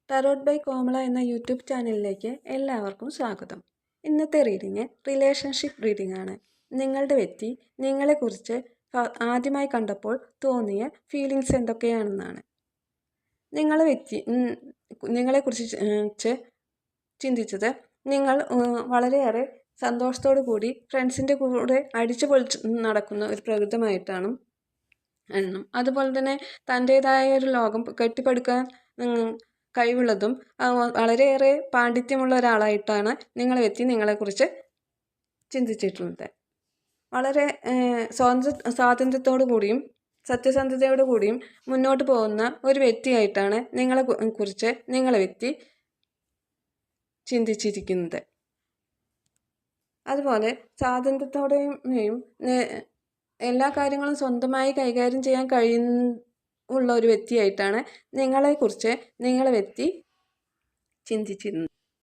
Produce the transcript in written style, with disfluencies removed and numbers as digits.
Tarot by കോമള എന്ന YouTube ചാനലിലേക്ക് എല്ലാവർക്കും സ്വാഗതം. ഇന്നത്തെ റീഡിങ് റിലേഷൻഷിപ്പ് റീഡിംഗ് ആണ്. നിങ്ങളുടെ വ്യക്തി നിങ്ങളെക്കുറിച്ച് ആദ്യമായി കണ്ടപ്പോൾ തോന്നിയ ഫീലിങ്സ് എന്തൊക്കെയാണെന്നാണ്. നിങ്ങളെക്കുറിച്ച് ചിന്തിച്ചത് നിങ്ങൾ വളരെയേറെ സന്തോഷത്തോടു കൂടി ഫ്രണ്ട്സിൻ്റെ കൂടെ അടിച്ചു പൊളിച്ച് നടക്കുന്ന ഒരു പ്രകൃതമായിട്ടാണ് എന്നും, അതുപോലെ തന്നെ തൻ്റേതായ ഒരു ലോകം കെട്ടിപ്പടുക്കാൻ കഴിവുള്ളതും വളരെയേറെ പാണ്ഡിത്യമുള്ള ഒരാളായിട്ടാണ് നിങ്ങളെക്കുറിച്ച് ചിന്തിച്ചിട്ടുള്ളത്. വളരെ സ്വാതന്ത്ര്യത്തോടു കൂടിയും സത്യസന്ധതയോടു കൂടിയും മുന്നോട്ട് പോകുന്ന ഒരു വ്യക്തിയായിട്ടാണ് നിങ്ങളെ വ്യക്തി ചിന്തിച്ചിരിക്കുന്നത്. അതുപോലെ സ്വാതന്ത്ര്യത്തോടെയും എല്ലാ കാര്യങ്ങളും സ്വന്തമായി കൈകാര്യം ചെയ്യാൻ ഉള്ള ഒരു വ്യക്തിയായിട്ടാണ് നിങ്ങളെ വ്യക്തി ചിന്തിച്ചിരുന്നത്.